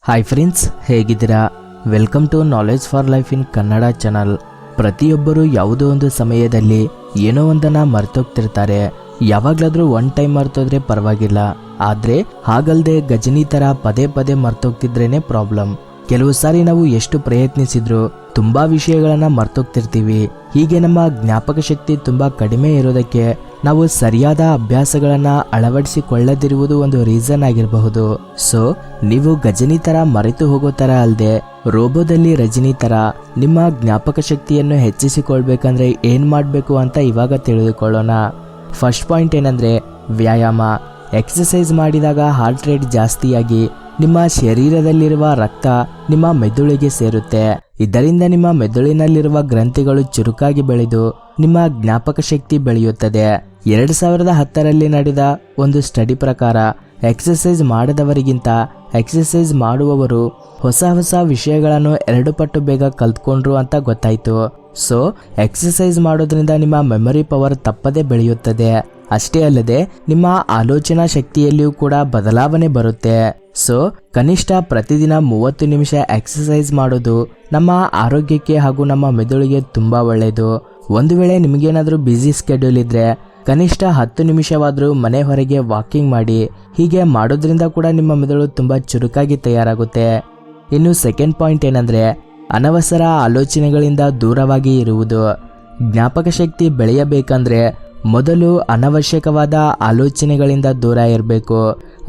Hi friends, ಹೇಗಿದ್ದೀರಾ? Welcome to knowledge for life in Kannada channel. ಪ್ರತಿಯೊಬ್ಬರು ಯಾವುದೋ ಒಂದು ಸಮಯದಲ್ಲಿ ಏನೋ ಒಂದನ್ನು ಮರ್ತೋಗ್ತಿರ್ತಾರೆ. ಯಾವಾಗಲಾದರೂ ಒನ್ ಟೈಮ್ ಮರ್ತೋದ್ರೆ ಪರವಾಗಿಲ್ಲ, ಆದರೆ ಹಾಗಲ್ಲದೆ ಗಜನಿ ಥರ ಪದೇ ಪದೇ ಮರ್ತೋಗ್ತಿದ್ರೇನೆ ಪ್ರಾಬ್ಲಮ್. ಕೆಲವು ಸಾರಿ ನಾವು ಎಷ್ಟು ಪ್ರಯತ್ನಿಸಿದ್ರು ತುಂಬಾ ವಿಷಯಗಳನ್ನ ಮರ್ತೋಗ್ತಿರ್ತೀವಿ. ಹೀಗೆ ನಮ್ಮ ಜ್ಞಾಪಕ ಶಕ್ತಿ ತುಂಬಾ ಕಡಿಮೆ ಇರೋದಕ್ಕೆ ನಾವು ಸರಿಯಾದ ಅಭ್ಯಾಸಗಳನ್ನ ಅಳವಡಿಸಿಕೊಳ್ಳದಿರುವುದು ಒಂದು ರೀಸನ್ ಆಗಿರಬಹುದು. ಸೊ ನೀವು ಗಜನಿ ತರ ಮರೆತು ಹೋಗೋ ತರ ಅಲ್ಲದೆ ರೋಬೋದಲ್ಲಿ ರಜನಿ ತರ ನಿಮ್ಮ ಜ್ಞಾಪಕ ಶಕ್ತಿಯನ್ನು ಹೆಚ್ಚಿಸಿಕೊಳ್ಬೇಕಂದ್ರೆ ಏನ್ ಮಾಡಬೇಕು ಅಂತ ಇವಾಗ ತಿಳಿದುಕೊಳ್ಳೋಣ. ಫಸ್ಟ್ ಪಾಯಿಂಟ್ ಏನಂದ್ರೆ ವ್ಯಾಯಾಮ. ಎಕ್ಸಸೈಸ್ ಮಾಡಿದಾಗ ಹಾರ್ಟ್ ರೇಟ್ ಜಾಸ್ತಿಯಾಗಿ ನಿಮ್ಮ ಶರೀರದಲ್ಲಿರುವ ರಕ್ತ ನಿಮ್ಮ ಮೆದುಳಿಗೆ ಸೇರುತ್ತೆ. ಇದರಿಂದ ನಿಮ್ಮ ಮೆದುಳಿನಲ್ಲಿರುವ ಗ್ರಂಥಿಗಳು ಚುರುಕಾಗಿ ಬೆಳೆದು ನಿಮ್ಮ ಜ್ಞಾಪಕ ಶಕ್ತಿ ಬೆಳೆಯುತ್ತದೆ. 2010ರಲ್ಲಿ ನಡೆದ ಒಂದು ಸ್ಟಡಿ ಪ್ರಕಾರ ಎಕ್ಸಸೈಸ್ ಮಾಡದವರಿಗಿಂತ ಎಕ್ಸಸೈಸ್ ಮಾಡುವವರು ಹೊಸ ವಿಷಯಗಳನ್ನು 2 ಪಟ್ಟು ಬೇಗ ಕಲ್ತ್ಕೊಂಡ್ರು ಅಂತ ಗೊತ್ತಾಯ್ತು. ಸೊ ಎಕ್ಸಸೈಸ್ ಮಾಡೋದ್ರಿಂದ ನಿಮ್ಮ ಮೆಮೊರಿ ಪವರ್ ತಪ್ಪದೇ ಬೆಳೆಯುತ್ತದೆ. ಅಷ್ಟೇ ಅಲ್ಲದೆ ನಿಮ್ಮ ಆಲೋಚನಾ ಶಕ್ತಿಯಲ್ಲಿಯೂ ಕೂಡ ಬದಲಾವಣೆ ಬರುತ್ತೆ. ಸೊ ಕನಿಷ್ಠ ಪ್ರತಿದಿನ 30 ನಿಮಿಷ ಎಕ್ಸಸೈಸ್ ಮಾಡೋದು ನಮ್ಮ ಆರೋಗ್ಯಕ್ಕೆ ಹಾಗೂ ನಮ್ಮ ಮೆದುಳಿಗೆ ತುಂಬಾ ಒಳ್ಳೆಯದು. ಒಂದು ವೇಳೆ ನಿಮಗೇನಾದರೂ ಬ್ಯುಸಿ ಸ್ಕೆಡ್ಯೂಲ್ ಇದ್ರೆ ಕನಿಷ್ಠ 10 ನಿಮಿಷವಾದರೂ ಮನೆ ಹೊರಗೆ ವಾಕಿಂಗ್ ಮಾಡಿ. ಹೀಗೆ ಮಾಡೋದ್ರಿಂದ ಕೂಡ ನಿಮ್ಮ ಮೆದುಳು ತುಂಬಾ ಚುರುಕಾಗಿ ತಯಾರಾಗುತ್ತೆ. ಇನ್ನು ಸೆಕೆಂಡ್ ಪಾಯಿಂಟ್ ಏನಂದ್ರೆ ಅನವಸರ ಆಲೋಚನೆಗಳಿಂದ ದೂರವಾಗಿ ಇರುವುದು. ಜ್ಞಾಪಕ ಶಕ್ತಿ ಬೆಳೆಯಬೇಕಂದ್ರೆ ಮೊದಲು ಅನವಶ್ಯಕವಾದ ಆಲೋಚನೆಗಳಿಂದ ದೂರ ಇರಬೇಕು.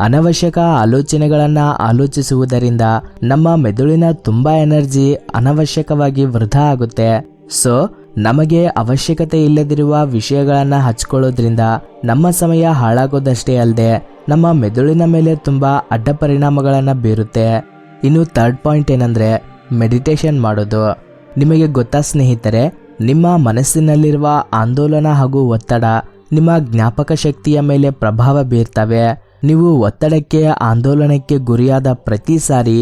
ಅನವಶ್ಯಕ ಆಲೋಚನೆಗಳನ್ನು ಆಲೋಚಿಸುವುದರಿಂದ ನಮ್ಮ ಮೆದುಳಿನ ತುಂಬಾ ಎನರ್ಜಿ ಅನವಶ್ಯಕವಾಗಿ ವೃಥಾ ಆಗುತ್ತೆ. ಸೊ ನಮಗೆ ಅವಶ್ಯಕತೆ ಇಲ್ಲದಿರುವ ವಿಷಯಗಳನ್ನು ಹಚ್ಕೊಳ್ಳೋದ್ರಿಂದ ನಮ್ಮ ಸಮಯ ಹಾಳಾಗೋದಷ್ಟೇ ಅಲ್ಲದೆ ನಮ್ಮ ಮೆದುಳಿನ ಮೇಲೆ ತುಂಬಾ ಅಡ್ಡ ಪರಿಣಾಮಗಳನ್ನು ಬೀರುತ್ತೆ. ಇನ್ನು ಥರ್ಡ್ ಪಾಯಿಂಟ್ ಏನಂದ್ರೆ ಮೆಡಿಟೇಷನ್ ಮಾಡೋದು. ನಿಮಗೆ ಗೊತ್ತಾ ಸ್ನೇಹಿತರೆ, ನಿಮ್ಮ ಮನಸ್ಸಿನಲ್ಲಿರುವ ಆಂದೋಲನ ಹಾಗೂ ಒತ್ತಡ ನಿಮ್ಮ ಜ್ಞಾಪಕ ಶಕ್ತಿಯ ಮೇಲೆ ಪ್ರಭಾವ ಬೀರ್ತವೆ. ನೀವು ಒತ್ತಡಕ್ಕೆ ಆಂದೋಲನಕ್ಕೆ ಗುರಿಯಾದ ಪ್ರತಿ ಸಾರಿ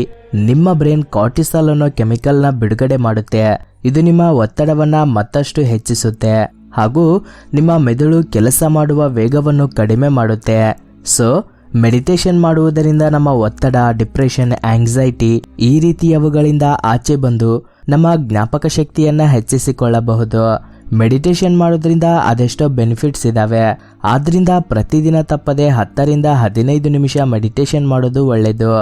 ನಿಮ್ಮ ಬ್ರೈನ್ ಕಾರ್ಟಿಸಾಲ್ ಅನ್ನೋ ಕೆಮಿಕಲ್ನ ಬಿಡುಗಡೆ ಮಾಡುತ್ತೆ. ಇದು ನಿಮ್ಮ ಒತ್ತಡವನ್ನ ಮತ್ತಷ್ಟು ಹೆಚ್ಚಿಸುತ್ತೆ ಹಾಗೂ ನಿಮ್ಮ ಮೆದುಳು ಕೆಲಸ ಮಾಡುವ ವೇಗವನ್ನು ಕಡಿಮೆ ಮಾಡುತ್ತೆ. ಸೊ ಮೆಡಿಟೇಷನ್ ಮಾಡುವುದರಿಂದ ನಮ್ಮ ಒತ್ತಡ, ಡಿಪ್ರೆಷನ್, ಆಂಗ್ಸೈಟಿ ಈ ರೀತಿಯವುಗಳಿಂದ ಆಚೆ ಬಂದು ನಮ್ಮ ಜ್ಞಾಪಕ ಶಕ್ತಿಯನ್ನ ಹೆಚ್ಚಿಸಿಕೊಳ್ಳಬಹುದು. ಮೆಡಿಟೇಷನ್ ಮಾಡೋದ್ರಿಂದ ಅದೆಷ್ಟೋ ಬೆನಿಫಿಟ್ಸ್ ಇದಾವೆ. ಆದ್ರಿಂದ ಪ್ರತಿದಿನ ತಪ್ಪದೆ 10 ರಿಂದ 15 ನಿಮಿಷ ಮೆಡಿಟೇಷನ್ ಮಾಡೋದು ಒಳ್ಳೆಯದು.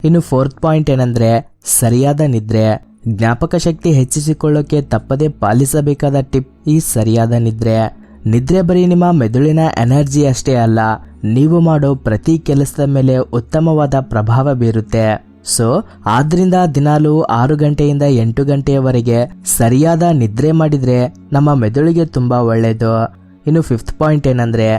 ಇನ್ನು ಫೋರ್ತ್ ಪಾಯಿಂಟ್ ಏನಂದ್ರೆ ಸರಿಯಾದ ನಿದ್ರೆ. ಜ್ಞಾಪಕ ಶಕ್ತಿ ಹೆಚ್ಚಿಸಿಕೊಳ್ಳೋಕೆ ತಪ್ಪದೆ ಪಾಲಿಸಬೇಕಾದ ಟಿಪ್ ಈ ಸರಿಯಾದ ನಿದ್ರೆ. ನಿದ್ರೆ ಬರೀ ನಿಮ್ಮ ಮೆದುಳಿನ ಎನರ್ಜಿ ಅಷ್ಟೇ ಅಲ್ಲ, ನೀವು ಮಾಡೋ ಪ್ರತಿ ಕೆಲಸದ ಮೇಲೆ ಉತ್ತಮವಾದ ಪ್ರಭಾವ ಬೀರುತ್ತೆ. ಸೊ ಆದ್ರಿಂದ ದಿನಾಲು 6 ಗಂಟೆಯಿಂದ 8 ಗಂಟೆಯವರೆಗೆ ಸರಿಯಾದ ನಿದ್ರೆ ಮಾಡಿದ್ರೆ ನಮ್ಮ ಮೆದುಳಿಗೆ ತುಂಬಾ ಒಳ್ಳೆಯದು. ಇನ್ನು ಫಿಫ್ತ್ ಪಾಯಿಂಟ್ ಏನಂದ್ರೆ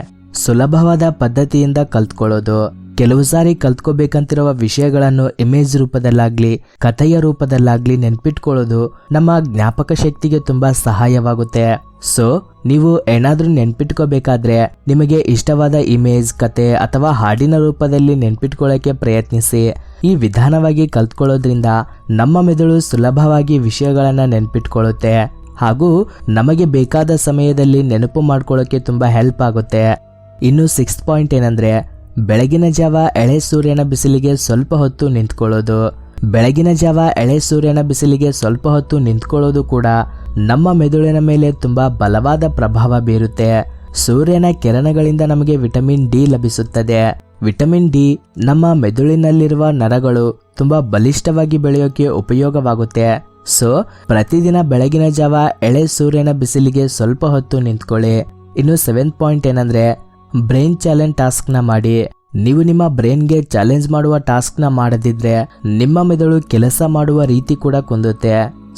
ಸುಲಭವಾದ ಪದ್ಧತಿಯಿಂದ ಕಲ್ತ್ಕೊಳ್ಳೋದು. ಕೆಲವು ಸಾರಿ ಕಲ್ತ್ಕೋಬೇಕಂತಿರುವ ವಿಷಯಗಳನ್ನು ಇಮೇಜ್ ರೂಪದಲ್ಲಾಗ್ಲಿ ಕಥೆಯ ರೂಪದಲ್ಲಾಗ್ಲಿ ನೆನ್ಪಿಟ್ಕೊಳ್ಳೋದು ನಮ್ಮ ಜ್ಞಾಪಕ ಶಕ್ತಿಗೆ ತುಂಬಾ ಸಹಾಯವಾಗುತ್ತೆ. ಸೊ ನೀವು ಏನಾದ್ರೂ ನೆನ್ಪಿಟ್ಕೋಬೇಕಾದ್ರೆ ನಿಮಗೆ ಇಷ್ಟವಾದ ಇಮೇಜ್, ಕತೆ ಅಥವಾ ಹಾಡಿನ ರೂಪದಲ್ಲಿ ನೆನ್ಪಿಟ್ಕೊಳ್ಳೋಕೆ ಪ್ರಯತ್ನಿಸಿ. ಈ ವಿಧಾನವಾಗಿ ಕಲ್ತ್ಕೊಳ್ಳೋದ್ರಿಂದ ನಮ್ಮ ಮೆದುಳು ಸುಲಭವಾಗಿ ವಿಷಯಗಳನ್ನ ನೆನ್ಪಿಟ್ಕೊಳ್ಳುತ್ತೆ ಹಾಗೂ ನಮಗೆ ಬೇಕಾದ ಸಮಯದಲ್ಲಿ ನೆನಪು ಮಾಡ್ಕೊಳ್ಳೋಕೆ ತುಂಬಾ ಹೆಲ್ಪ್ ಆಗುತ್ತೆ. ಇನ್ನು ಸಿಕ್ಸ್ತ್ ಪಾಯಿಂಟ್ ಏನಂದ್ರೆ ಬೆಳಗಿನ ಜಾವ ಎಳೆ ಸೂರ್ಯನ ಬಿಸಿಲಿಗೆ ಸ್ವಲ್ಪ ಹೊತ್ತು ನಿಂತ್ಕೊಳ್ಳೋದು. ಬೆಳಗಿನ ಜಾವ ಎಳೆ ಸೂರ್ಯನ ಬಿಸಿಲಿಗೆ ಸ್ವಲ್ಪ ಹೊತ್ತು ನಿಂತ್ಕೊಳ್ಳೋದು ಕೂಡ ನಮ್ಮ ಮೆದುಳಿನ ಮೇಲೆ ತುಂಬಾ ಬಲವಾದ ಪ್ರಭಾವ ಬೀರುತ್ತೆ. ಸೂರ್ಯನ ಕಿರಣಗಳಿಂದ ನಮಗೆ ವಿಟಮಿನ್ ಡಿ ಲಭಿಸುತ್ತದೆ. ವಿಟಮಿನ್ ಡಿ ನಮ್ಮ ಮೆದುಳಿನಲ್ಲಿರುವ ನರಗಳು ತುಂಬಾ ಬಲಿಷ್ಠವಾಗಿ ಬೆಳೆಯೋಕೆ ಉಪಯೋಗವಾಗುತ್ತೆ. ಸೊ ಪ್ರತಿದಿನ ಬೆಳಗಿನ ಜಾವ ಎಳೆ ಸೂರ್ಯನ ಬಿಸಿಲಿಗೆ ಸ್ವಲ್ಪ ಹೊತ್ತು ನಿಂತ್ಕೊಳ್ಳಿ. ಇನ್ನು 7th ಪಾಯಿಂಟ್ ಏನಂದ್ರೆ ಬ್ರೈನ್ ಚಾಲೆಂಜ್ ಟಾಸ್ಕ್ ನ ಮಾಡಿ. ನೀವು ನಿಮ್ಮ ಬ್ರೈನ್ಗೆ ಚಾಲೆಂಜ್ ಮಾಡುವ ಟಾಸ್ಕ್ ನ ಮಾಡದಿದ್ರೆ ನಿಮ್ಮ ಮೆದುಳು ಕೆಲಸ ಮಾಡುವ ರೀತಿ ಕೂಡ ಕುಂದುತ್ತೆ.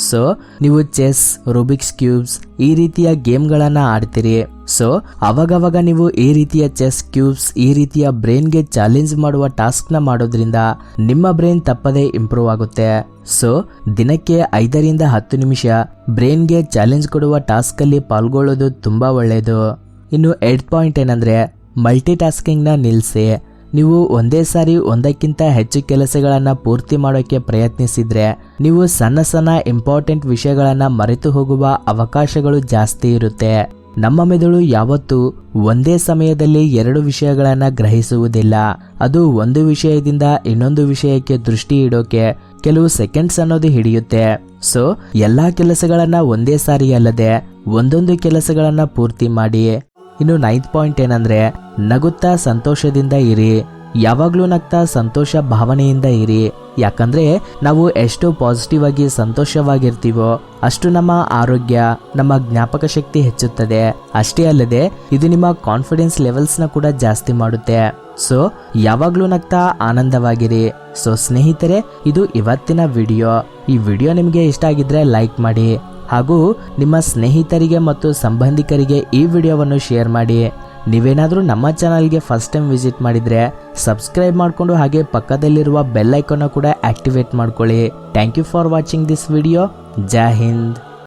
ಸೊ ನೀವು ಚೆಸ್, ರೂಬಿಕ್ಸ್ ಕ್ಯೂಬ್ಸ್ ಈ ರೀತಿಯ ಗೇಮ್ಗಳನ್ನ ಆಡ್ತೀರಿ. ಸೊ ಅವಾಗವಾಗ ನೀವು ಈ ರೀತಿಯ ಚೆಸ್ ಕ್ಯೂಬ್ಸ್ ಈ ರೀತಿಯ ಬ್ರೈನ್ಗೆ ಚಾಲೆಂಜ್ ಮಾಡುವ ಟಾಸ್ಕ್ ನ ಮಾಡೋದ್ರಿಂದ ನಿಮ್ಮ ಬ್ರೈನ್ ತಪ್ಪದೇ ಇಂಪ್ರೂವ್ ಆಗುತ್ತೆ. ಸೊ ದಿನಕ್ಕೆ 5 ರಿಂದ 10 ನಿಮಿಷ ಬ್ರೈನ್ಗೆ ಚಾಲೆಂಜ್ ಕೊಡುವ ಟಾಸ್ಕ್ ಅಲ್ಲಿ ಪಾಲ್ಗೊಳ್ಳೋದು ತುಂಬಾ ಒಳ್ಳೆಯದು. ಇನ್ನು 8th ಪಾಯಿಂಟ್ ಏನಂದ್ರೆ ಮಲ್ಟಿ ಟಾಸ್ಕಿಂಗ್ ನ ನಿಲ್ಲಿಸಿ. ನೀವು ಒಂದೇ ಸಾರಿ ಒಂದಕ್ಕಿಂತ ಹೆಚ್ಚು ಕೆಲಸಗಳನ್ನ ಪೂರ್ತಿ ಮಾಡೋಕೆ ಪ್ರಯತ್ನಿಸಿದ್ರೆ ನೀವು ಸಣ್ಣ ಇಂಪಾರ್ಟೆಂಟ್ ವಿಷಯಗಳನ್ನ ಮರೆತು ಹೋಗುವ ಅವಕಾಶಗಳು ಜಾಸ್ತಿ ಇರುತ್ತೆ. ನಮ್ಮ ಮೆದುಳು ಯಾವತ್ತೂ ಒಂದೇ ಸಮಯದಲ್ಲಿ ಎರಡು ವಿಷಯಗಳನ್ನ ಗ್ರಹಿಸುವುದಿಲ್ಲ. ಅದು ಒಂದು ವಿಷಯದಿಂದ ಇನ್ನೊಂದು ವಿಷಯಕ್ಕೆ ದೃಷ್ಟಿ ಇಡೋಕೆ ಕೆಲವು ಸೆಕೆಂಡ್ಸ್ ಅನ್ನೋದು ಹಿಡಿಯುತ್ತೆ. ಸೊ ಎಲ್ಲಾ ಕೆಲಸಗಳನ್ನ ಒಂದೇ ಸಾರಿ ಅಲ್ಲದೆ ಒಂದೊಂದು ಕೆಲಸಗಳನ್ನ ಪೂರ್ತಿ ಮಾಡಿ. ಇನ್ನು 9th ಪಾಯಿಂಟ್ ಏನಂದ್ರೆ, ನಗುತ್ತಾ ಸಂತೋಷದಿಂದ ಇರಿ. ಯಾವಾಗ್ಲೂ ನಗ್ತಾ ಸಂತೋಷ ಭಾವನೆಯಿಂದ ಇರಿ. ಯಾಕಂದ್ರೆ ನಾವು ಎಷ್ಟು ಪಾಸಿಟಿವ್ ಆಗಿ ಸಂತೋಷವಾಗಿರ್ತೀವೋ ಅಷ್ಟು ನಮ್ಮ ಆರೋಗ್ಯ, ನಮ್ಮ ಜ್ಞಾಪಕ ಶಕ್ತಿ ಹೆಚ್ಚುತ್ತದೆ. ಅಷ್ಟೇ ಅಲ್ಲದೆ ಇದು ನಿಮ್ಮ ಕಾನ್ಫಿಡೆನ್ಸ್ ಲೆವೆಲ್ಸ್ನ ಕೂಡ ಜಾಸ್ತಿ ಮಾಡುತ್ತೆ. ಸೊ ಯಾವಾಗ್ಲೂ ನಗ್ತಾ ಆನಂದವಾಗಿರಿ. ಸೊ ಸ್ನೇಹಿತರೆ, ಇದು ಇವತ್ತಿನ ವಿಡಿಯೋ. ಈ ವಿಡಿಯೋ ನಿಮಗೆ ಇಷ್ಟ ಆಗಿದ್ರೆ ಲೈಕ್ ಮಾಡಿ ಹಾಗೂ ನಿಮ್ಮ ಸ್ನೇಹಿತರಿಗೆ ಮತ್ತು ಸಂಬಂಧಿಕರಿಗೆ ಈ ವಿಡಿಯೋವನ್ನು ಶೇರ್ ಮಾಡಿ. ನೀವೇನಾದರೂ ನಮ್ಮ ಚಾನಲ್ಗೆ ಫಸ್ಟ್ ಟೈಮ್ ವಿಸಿಟ್ ಮಾಡಿದರೆ ಸಬ್ಸ್ಕ್ರೈಬ್ ಮಾಡಿಕೊಂಡು ಹಾಗೆ ಪಕ್ಕದಲ್ಲಿರುವ ಬೆಲ್ ಐಕಾನ್ ಕೂಡ ಆಕ್ಟಿವೇಟ್ ಮಾಡ್ಕೊಳ್ಳಿ. Thank you for watching this video. ಜೈ ಹಿಂದ್.